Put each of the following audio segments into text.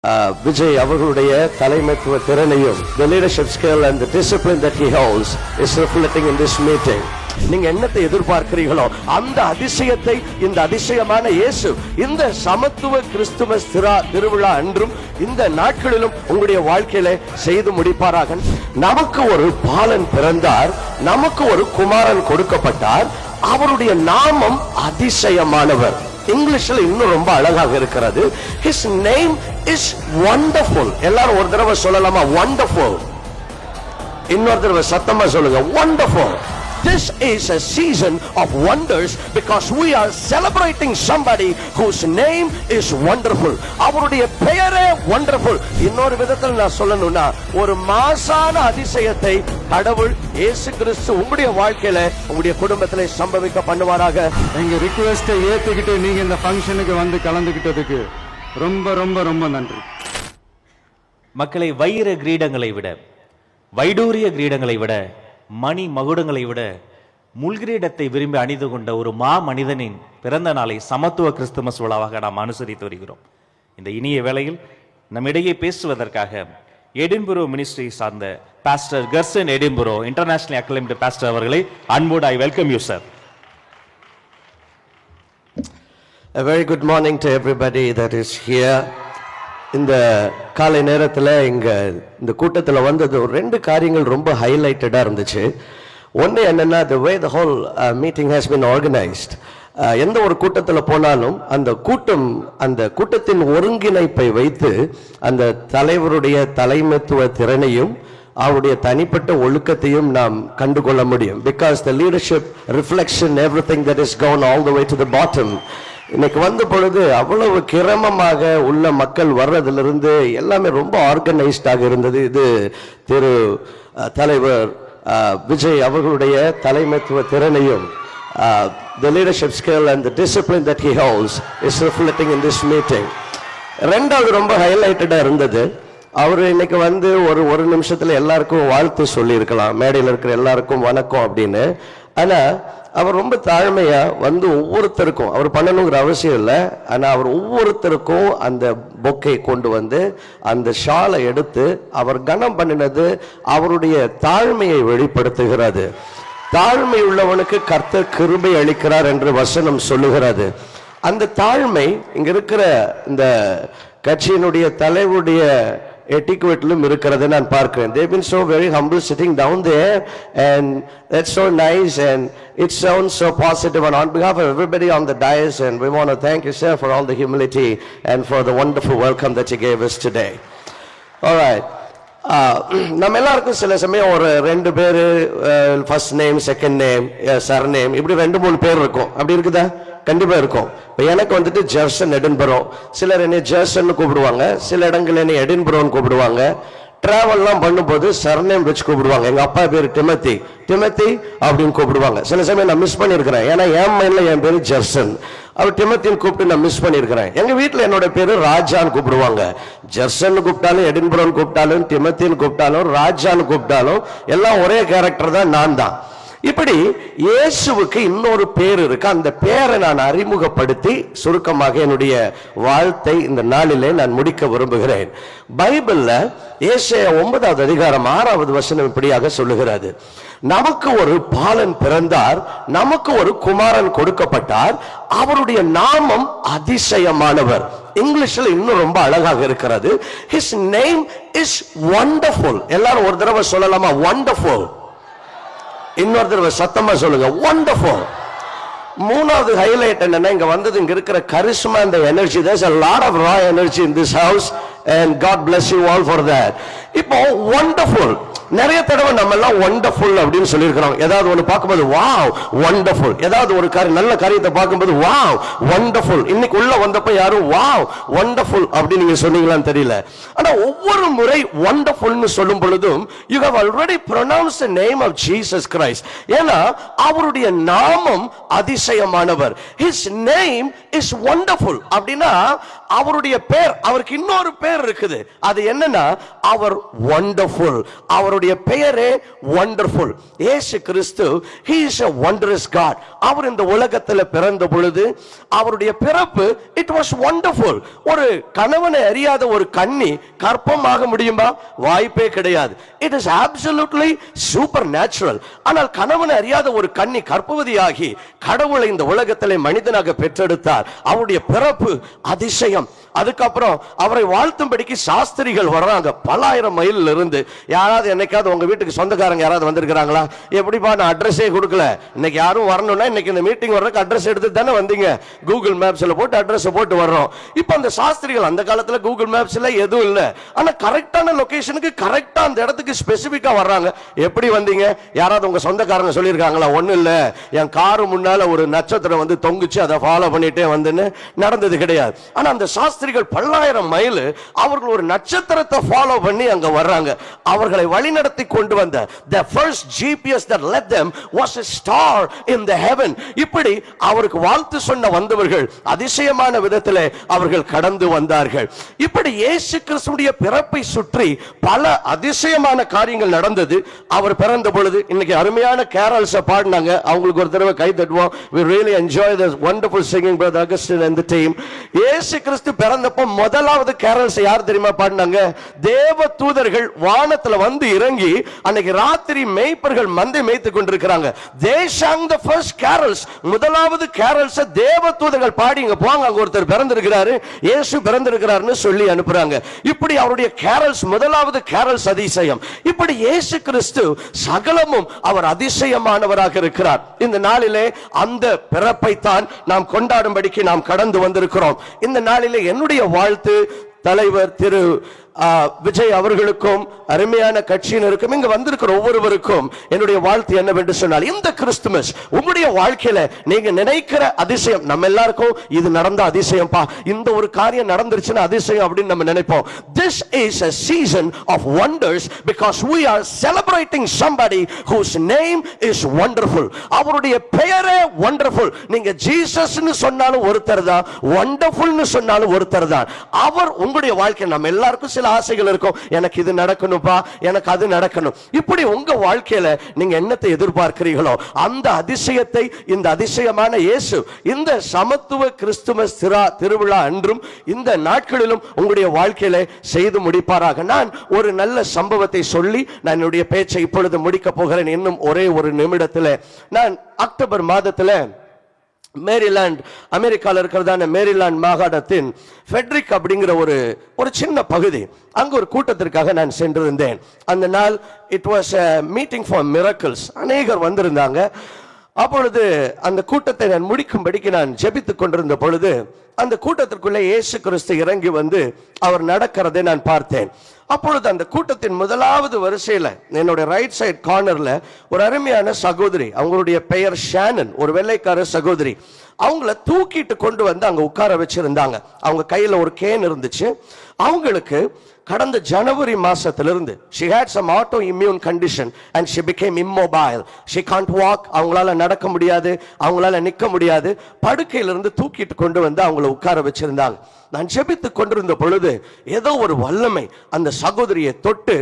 விஜய் அவர்களுடைய தலைமைத்துவ திறனையும் the leadership skill and the discipline that he holds is reflecting in this meeting. நீங்க என்னத்தை எதிர்பார்க்கிறீர்களோ அந்த அதிசயத்தை இந்த அதிசயமான இயேசு இந்த சமத்துவ கிறிஸ்துவ திருவிழா அன்றும் இந்த நாட்களிலும் உங்களுடைய வாழ்க்கையில செய்து முடிப்பாராக. நமக்கு ஒரு பாலன் பிறந்தார், நமக்கு ஒரு குமாரன் கொடுக்கப்பட்டார், அவருடைய நாமம் அதிசயமானவர். இங்கிலீஷ்ல இன்னும் ரொம்ப அழகாக இருக்கிறது. His name is wonderful. எல்லாரும் ஒரு தடவை சொல்லலாமா? Wonderful. இன்னொரு தடவை சத்தமா சொல்லுங்க, wonderful. This is a season of wonders because we are celebrating somebody whose name is wonderful. அவருடைய பெயரே wonderful. இன்னொரு விதத்தில் நான் சொல்லணும்னா, ஒரு மாசான அதிசயத்தை கடவுள் இயேசு கிறிஸ்து உங்களுடைய வாழ்க்கையில உங்களுடைய குடும்பத்திலே சம்பவிக்க பண்ணுவாராக. எங்க ரிக்வெஸ்டை ஏத்துக்கிட்டு நீங்க இந்த ஃபங்க்ஷனுக்கு வந்து கலந்துகிட்டதுக்கு ரொம்ப ரொம்ப ரொம்ப நன்றி. மக்களை, வைர கிரீடங்களை விட, வைடூரிய கிரீடங்களை விட, மணி மகுடங்களை விட முள்கிரீடத்தை விரும்பி அணிந்து கொண்ட ஒரு மா மனிதனின் பிறந்த நாளை சமத்துவ கிறிஸ்துமஸ் விழாவாக நாம் அனுசரித்து வருகிறோம். இந்த இனிய வேளையில் நம்மிடையே பேசுவதற்காக எடின்புரோ மினிஸ்ட்ரி சார்ந்த pastor Curzon எடின்புரோ international acclaimed pastor அவர்களை அன்போடு I welcome you sir. A very good morning to everybody that is here. இந்த காலை நேரத்தில் இந்த கூட்டத்தில் வந்தது ஒரு ரெண்டு காரியங்கள் ரொம்ப ஹைலைட்டடாக இருந்துச்சு. ஒன்று என்னென்னா, the way the whole meeting has been organized. எந்த ஒரு கூட்டத்தில் போனாலும் அந்த கூட்டத்தின் ஒருங்கிணைப்பை வைத்து அந்த தலைவருடைய தலைமைத்துவ திறனையும் அவருடைய தனிப்பட்ட ஒழுக்கத்தையும் நாம் கண்டுகொள்ள முடியும். Because the leadership reflects in everything that is gone all the way to the bottom. இன்னைக்கு வந்த பொழுது அவ்வளவு கிரமமாக உள்ள மக்கள் வர்றதிலிருந்து எல்லாமே ரொம்ப ஆர்கனைஸ்டாக இருந்தது. இது திரு தலைவர் விஜய் அவர்களுடைய தலைமைத்துவ திறனையும் the leadership skill and the discipline that he holds is reflecting in this meeting. ரெண்டாவது ரொம்ப ஹைலைட்டடா இருந்தது. அவர் இன்னைக்கு வந்து ஒரு நிமிஷத்துல எல்லாருக்கும் வாழ்த்து சொல்லி இருக்கலாம், மேடையில் இருக்கிற எல்லாருக்கும் வணக்கம் அப்படின்னு. ஆனா அவர் ரொம்ப தாழ்மையா வந்து ஒவ்வொருத்தருக்கும், அவர் பண்ணணுங்கிற அவசியம் இல்லை, ஆனா அவர் ஒவ்வொருத்தருக்கும் அந்த பொக்கை கொண்டு வந்து அந்த ஷாலை எடுத்து அவர் கனம் பண்ணினது அவருடைய தாழ்மையை வெளிப்படுத்துகிறது. தாழ்மை உள்ளவனுக்கு கர்த்தர் கிருபை அளிக்கிறார் என்று வசனம் சொல்லுகிறது. அந்த தாழ்மை இங்க இருக்கிற இந்த கட்சியினுடைய தலைவருடைய etiquette-லும் இருக்கிறது நான் பார்க்கிறேன். They've been so very humble sitting down there, and that's so nice and it sounds so positive. And on behalf of everybody on the dais, and we want to thank you, sir, for all the humility and for the wonderful welcome that you gave us today. All right. நம்ம எல்லாருக்கும் சில சமயம் ஒரு ரெண்டு பேர், first name, second name, sir name, இப்படி 2-3 பேர் இருக்கும். அப்படி இருக்குதா? கண்டிப்பா இருக்கும். இப்போ எனக்கு வந்துட்டு ஜெர்சன் எடின்புரோ, சிலர் என்னை ஜெர்சன் கூப்பிடுவாங்க, சில இடங்கள் என்னை எடின்புரோன்னு கூப்பிடுவாங்க. டிராவல்லாம் பண்ணும்போது சர்நேம் வச்சு கூப்பிடுவாங்க. எங்க அப்பா பேர் டிமத்தி அப்படின்னு கூப்பிடுவாங்க. சில சமயம் நான் மிஸ் பண்ணியிருக்கிறேன், ஏன்னா என் மைண்ட்ல என் பேரு ஜெர்சன், அவர் டிமத்தின்னு கூப்பிட்டு நான் மிஸ் பண்ணியிருக்கிறேன். எங்க வீட்டில் என்னோட பேரு ராஜான்னு கூப்பிடுவாங்க. ஜெர்சன் கூப்பிட்டாலும், எடின்புரோன்னு கூப்பிட்டாலும், டிமத்தின்னு கூப்பிட்டாலும், ராஜான்னு கூப்பிட்டாலும் எல்லாம் ஒரே கேரக்டர் தான், நான் தான். இப்படி இயேசுவுக்கு இன்னொரு பேர் இருக்கு. அந்த பேரை நான் அறிமுகப்படுத்தி சுருக்கமாக என்னுடைய வாழ்த்தை இந்த நாளிலே நான் முடிக்க விரும்புகிறேன். பைபிள்ல ஏசாயா 9வது அதிகாரம் 6வது வசனம் இப்படியாக சொல்லுகிறது, நமக்கு ஒரு பாலன் பிறந்தார், நமக்கு ஒரு குமாரன் கொடுக்கப்பட்டார், அவருடைய நாமம் அதிசயமானவர். இங்கிலீஷ்ல இன்னும் ரொம்ப அழகாக இருக்கிறது. His name is wonderful. எல்லாரும் ஒரு தடவை சொல்லலாமா? wonderful. இன்னொரு தடவை சத்தமா சொல்லுங்க, wonderful. மூணாவது ஹைலைட் என்னன்னா, இங்க வந்தது இங்க இருக்கிற charisma and the energy. There's a lot of raw energy in this house and God bless you all for that. இப்போ wonderful, நிறைய தடவை நம்ம எல்லாம் வண்டர்ஃபுல் அப்படின்னு சொல்லியிருக்கிறோம். ஏதாவது ஒன்று பார்க்கும்போது வாவ் வண்டர்ஃபுல், ஏதாவது ஒரு நல்ல காரியத்தை பார்க்கும்போது வாவ் வண்டர்ஃபுல். இன்னைக்கு உள்ள வந்தப்ப யாரும் வாவ் வண்டர்ஃபுல் அப்படின்னு நீங்க சொன்னீங்களான்னு தெரியல. ஆனா ஒவ்வொரு முறை வண்டர்ஃபுல்னு சொல்லும் பொழுதும் you have already pronounced the name of Jesus Christ. ஏன்னா அவருடைய நாமம் அதிசயமானவர். His name is wonderful. அப்படின்னா அவருடைய பேர், அவருக்கு இன்னொரு பேர் பெயர் இருக்குது. அது என்னன்னா அவர் வண்டர்ஃபுல். அவருடைய பெயரே வண்டர்ஃபுல். இயேசு கிறிஸ்து he is a wondrous God. அவர் இந்த உலகத்தில் பிறந்த பொழுது அவருடைய பிறப்பு it was wonderful. ஒரு கணவனை அறியாத ஒரு கன்னி கர்ப்பமாக முடியுமா? வாய்ப்பே கிடையாது. It is absolutely supernatural. ஆனால் கணவனை அறியாத ஒரு கன்னி கர்ப்பவதியாகி கடவுளை இந்த உலகத்திலே மனிதனாக பெற்றெடுத்தார். அவருடைய பிறப்பு அதிசயம். அதுக்கப்புறம் அவரை வாழ்த்தும்படிக்கு சாஸ்திரிகள் வர்றாங்க பல ஆயிரம் மைல் இருந்து. யாராவது என்னைக்காவது உங்க வீட்டுக்கு சொந்தக்காரங்க யாராவது வந்திருக்கிறாங்களா? எப்படிப்பா நான் அட்ரஸே கொடுக்கல, இன்னைக்கு யாரும் வரணும்னா இன்னைக்கு இந்த மீட்டிங் வர்றதுக்கு அட்ரஸ் எடுத்து தானே வந்தீங்க, கூகுள் மேப்ஸ்ல போட்டு அட்ரஸ் போட்டு வர்றோம். இப்ப அந்த சாஸ்திரிகள் அந்த காலத்துல கூகுள் மேப்ஸ்ல எதுவும் இல்ல, ஆனா கரெக்டான லொகேஷனுக்கு கரெக்டா அந்த இடத்துக்கு ஸ்பெசிபிக்கா வர்றாங்க. எப்படி வந்தீங்க? யாராவது உங்க சொந்தக்காரங்க சொல்லியிருக்காங்களா? ஒண்ணு இல்ல, என் காரு முன்னால ஒரு நட்சத்திரம் வந்து தொங்குச்சு, அதை ஃபாலோ பண்ணிட்டே வந்துன்னு நடந்தது கிடையாது. ஆனா அந்த சாஸ்திரிகள் பல்லாயிரம் மைல் அவர்கள் ஒரு நட்சத்திரத்தை ஃபாலோ பண்ணி அங்க வர்றாங்க. அவர்களை வழிநடத்தி கொண்டு வந்த the first GPS that led them was a star in the heaven. இப்படி அவருக்கு வாழ்த்து சொன்ன வந்தவர்கள் அதிசயமான விதத்திலே அவர்கள் கடந்து வந்தார்கள். இப்படி இயேசு கிறிஸ்துவுடைய பிறப்பை சுற்றி பல அதிசயமான காரியங்கள் நடந்தது. அவர் பிறந்த பொழுது இன்னைக்கு அருமையான கேரல்ஸ் பாடினாங்க. அவங்களுக்கு ஒரு தடவை கை தட்டுவோம். we really enjoy the wonderful singing brother Augustine and the team. இயேசு கிறிஸ்து பிறந்தப்போ முதலாவது கேரல்ஸ் யார் தெரியுமா பாடினாங்க? தேவ தூதர்கள் வானத்துல வந்து இறங்கி அன்னைக்கு ராத்திரி மேய்ப்பர்கள் மந்தை மேய்த்து கொண்டிருக்கிறாங்க. they sang the first carols. முதலாவது கேரல்ஸ் தேவ தூதர்கள் பாடி இங்க போங்க, அங்க ஒருத்தர் பிறந்திருக்கிறாரு, இயேசு பிறந்திருக்கிறாருன்னு சொல்லி அனுப்புறாங்க. இப்படி அவருடைய கேரல்ஸ் முதலாவது கேரல்ஸ் அதிசயம். இப்படி இயேசு கிறிஸ்து சகலமும் அவர் அதிசயமானவராக இருக்கிறார். இந்த நாளிலே அந்த பிறப்பை தான் நாம் கொண்டாடும்படிக்கு நாம் கடந்து வந்திருக்கிறோம். இந்த நாளிலே என்னுடைய வாழ்த்து தலைவர் திரு விஜய் அவர்களுக்கும் அருமையான கட்சியினருக்கும் இங்க வந்திருக்கிற ஒவ்வொருவருக்கும் என்னுடைய வாழ்த்து என்னவென்று சொன்னால், இந்த கிறிஸ்துமஸ் உங்களுடைய வாழ்க்கையில நீங்க நினைக்கிற அதிசயம், நம்ம எல்லாருக்கும் இது நடந்த அதிசயம்பா, இந்த ஒரு காரியம் நடந்துருச்சுன்னா அதிசயம் அப்படின்னு நம்ம நினைப்போம். This is a season of wonders because we are celebrating somebody whose name is wonderful. அவருடைய பெயரே wonderful. நீங்க ஜீசஸ்னு சொன்னாலும் ஒருத்தர் தான், wonderfulனு சொன்னாலும் ஒருத்தர் தான். அவர் உங்களுடைய வாழ்க்கை, நம்ம எல்லாருக்கும் ஆசைகள் இருக்கும், எனக்கு இது நடக்கணும்பா, எனக்கு அது நடக்கணும். இப்படி உங்க வாழ்க்கையில நீங்க என்னத்தை எதிர்பார்க்கிறீர்களோ அந்த அதிசயத்தை இந்த அதிசயமான இயேசு இந்த சமத்துவ கிறிஸ்துமஸ் திருவிழா அன்றும் இந்த நாட்களிலும் உங்களுடைய வாழ்க்கையில செய்து முடிப்பாராக. நான் ஒரு நல்ல சம்பவத்தை சொல்லி நான் என்னுடைய பேச்சை இப்பொழுது முடிக்க போகிறேன். இன்னும் ஒரே ஒரு நிமிடத்தில் நான் அக்டோபர் மாதத்தில் மேரிலாண்ட், அமெரிக்காவில் இருக்கிறதான மேரிலாண்ட் மாகாணத்தின் ஃபெட்ரிக் அப்படிங்கிற ஒரு சின்ன பகுதி, அங்கு ஒரு கூட்டத்திற்காக நான் சென்றிருந்தேன். அந்த நாள் it was a meeting for miracles. அநேகர் வந்திருந்தாங்க. அப்பொழுது அந்த கூட்டத்தை நான் முடிக்கும்படிக்கு நான் ஜெபித்துக் கொண்டிருந்த பொழுது அந்த கூட்டத்திற்குள்ளே இயேசு கிறிஸ்து இறங்கி வந்து அவர் நடக்கிறதை நான் பார்த்தேன். அப்பொழுது அந்த கூட்டத்தின் முதலாவது வரிசையில என்னுடைய ரைட் சைட் கார்னர்ல ஒரு அருமையான சகோதரி, அவங்களுடைய பெயர் ஷானன், ஒரு வெள்ளைக்கார சகோதரி. அவங்கள தூக்கிட்டு கொண்டு வந்து அங்க உட்கார வச்சிருந்தாங்க. அவங்க கையில ஒரு கேன் இருந்துச்சு. அவங்களுக்கு கடந்த ஜனவரி மாசத்திலிருந்து she had some autoimmune condition and she became immobile. She can't walk. அவங்களால நடக்க முடியாது, அவங்களால நிக்க முடியாது. படுக்கையிலிருந்து தூக்கிட்டு கொண்டு வந்து அவங்கள உட்கார வச்சிருந்தாங்க. நான் ஜெபித்து கொண்டிருந்த பொழுது ஏதோ ஒரு வல்லமை அந்த சகோதரியை தொட்டு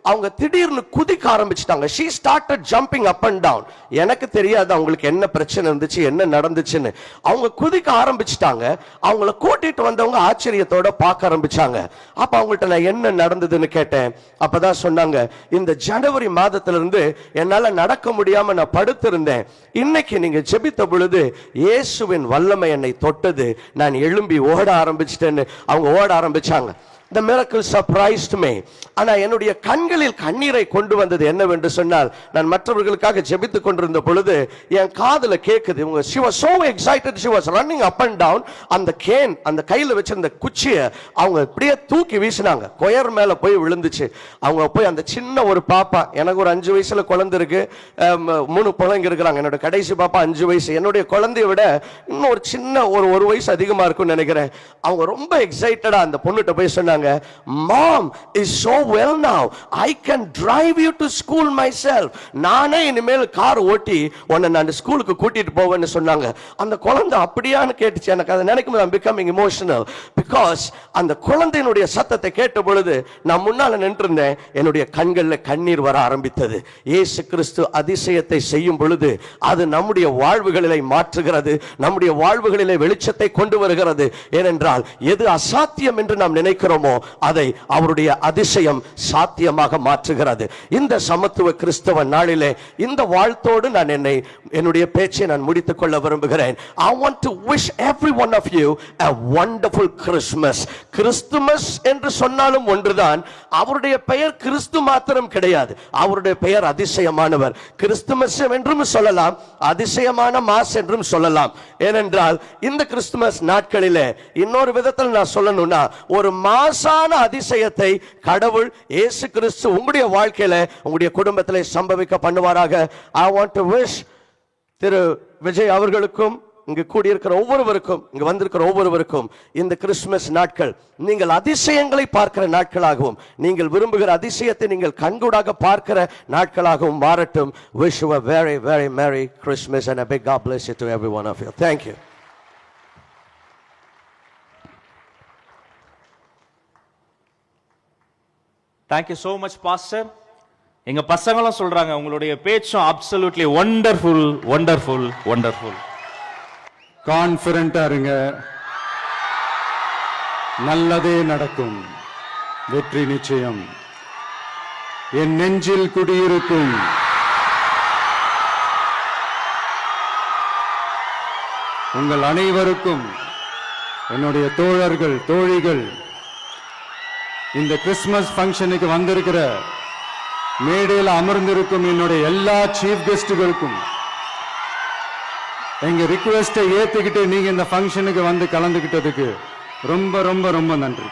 அவங்க திடீர்னு குதிக்க ஆரம்பிச்சிட்டாங்க. she started jumping up and down. எனக்கு தெரியாது அவங்களுக்கு என்ன பிரச்சனை இருந்துச்சு, என்ன நடந்துச்சுன்னு. அவங்க குதிக்க ஆரம்பிச்சிட்டாங்க. அவங்கள கூட்டிட்டு வந்தவங்க ஆச்சரியத்தோட பார்க்க ஆரம்பிச்சாங்க. அப்ப அவங்கள்ட்ட நான் என்ன நடந்ததுன்னு கேட்டேன். அப்பதான் சொன்னாங்க, இந்த ஜனவரி மாதத்திலிருந்து என்னால நடக்க முடியாம நான் படுத்திருந்தேன். இன்னைக்கு நீங்க ஜெபித்த பொழுது இயேசுவின் வல்லமை என்னை தொட்டது, நான் எழும்பி ஓட ஆரம்பிச்சிட்டேன். அவங்க ஓட ஆரம்பிச்சாங்க. The miracle surprised me. ஆனா என்னுடைய கண்களில் கண்ணீரை கொண்டு வந்தது என்னவென்று சொன்னால், நான் மற்றவர்களுக்காக ஜெபித்துக் கொண்டிருந்த பொழுது என் காதுல கேக்குது, இவங்க she was so excited, she was running up and down. அந்த கேன், அந்த கையில வச்சிருந்த குச்சியை அவங்க அப்படியே தூக்கி வீசினாங்க. கொயர் மேல போய் விழுந்துச்சு. அவங்க போய் அந்த சின்ன ஒரு பாப்பா, எனக்கு ஒரு 5 வயசுல குழந்தை இருக்கு, 3 பிள்ளைங்க இருக்கிறாங்க. என்னோட கடைசி பாப்பா 5 வயசு. என்னுடைய குழந்தைய விட இன்னும் ஒரு சின்ன ஒரு வயசு அதிகமா இருக்கும்னு நினைக்கிறேன். அவங்க ரொம்ப எக்ஸைட்டடா அந்த பொண்ணுகிட்ட போய் சொன்னாங்க, சொன்னாங்க, mom is so well now, I can drive you to school myself. நானே இனிமேல் கார் ஓட்டி உன்னை நான் ஸ்கூலுக்கு கூட்டிட்டு போவேன்னு சொன்னாங்க. அந்த குழந்தை அப்படியான்னு கேட்டுச்சு. எனக்கு அதை நினைக்கும் போது I'm becoming emotional because அந்த குழந்தையினுடைய சத்தத்தை கேட்ட பொழுது நான் முன்னால நின்றிருந்தேன். என்னுடைய கண்களில் கண்ணீர் வர ஆரம்பித்தது. இயேசு கிறிஸ்து அதிசயத்தை செய்யும் பொழுது அது நம்முடைய வாழ்வுகளிலே மாற்றுகிறது, நம்முடைய வாழ்வுகளிலே வெளிச்சத்தை கொண்டு வருகிறது. ஏனென்றால் எது அசாத்தியம் என்று நாம் நினைக்கிறோமோ அதை அவருடைய அதிசயம் சாத்தியமாக மாற்றுகிறது. இந்த சமத்துவ கிறிஸ்தவ நாளிலே இந்த வாழ்த்தோடு நான் என்னுடைய பேச்சை நான் முடித்துக் கொள்ள விரும்புகிறேன். I want to wish every one of you a wonderful Christmas. Christmas என்று சொன்னாலும் ஒன்றுதான். அவருடைய பெயர் கிறிஸ்து மாத்திரம் கிடையாது, அவருடைய பெயர் அதிசயமானவர். கிறிஸ்துமஸ் என்றும் சொல்லலாம், அதிசயமான மாஸ் என்றும் சொல்லலாம். ஏனென்றால் இந்த கிறிஸ்துமஸ் நாட்களிலே இன்னொரு விதத்தில் நான் சொல்லணும்னா ஒரு மாசான அதிசயத்தை கடவுள் இயேசு கிறிஸ்து உங்களுடைய வாழ்க்கையில உங்களுடைய குடும்பத்திலே சம்பவிக்க பண்ணுவாராக. I want to wish திரு விஜய் அவர்களுக்கும் இங்கு கூடியிருக்கிற ஒவ்வொருவருக்கும், இங்கு வந்திருக்கிற ஒவ்வொருவருக்கும் இந்த கிறிஸ்துமஸ் நாட்கள் நீங்கள் அதிசயங்களை பார்க்கிற நாட்களாகவும், நீங்கள் விரும்புகிற அதிசயத்தை நீங்கள் கண்கூடாக பார்க்கிற நாட்களாகவும் மாறட்டும். Wish you a very very merry Christmas and a big God bless you to every one of you. Thank you. Thank you so much, Pastor. எங்க பசங்களும் சொல்றாங்க உங்களுடைய பேச்சும் அப்சல்யூட்லி வண்டர்ஃபுல் வண்டர்ஃபுல் வண்டர்ஃபுல். கான்ஃபிடண்டா இருங்க, நல்லதே நடக்கும், வெற்றி நிச்சயம். என் நெஞ்சில் குடியிருக்கும் உங்கள் அனைவருக்கும், என்னுடைய தோழர்கள் தோழிகள், இந்த கிறிஸ்துமஸ் ஃபங்க்ஷனுக்கு வந்திருக்கிற மேடையில் அமர்ந்திருக்கும் என்னுடைய எல்லா சீஃப் கெஸ்டுகளுக்கும் எங்க ரிக்வெஸ்டை ஏத்துக்கிட்டு நீங்க இந்த ஃபங்க்ஷனுக்கு வந்து கலந்துக்கிட்டதுக்கு ரொம்ப ரொம்ப ரொம்ப நன்றி.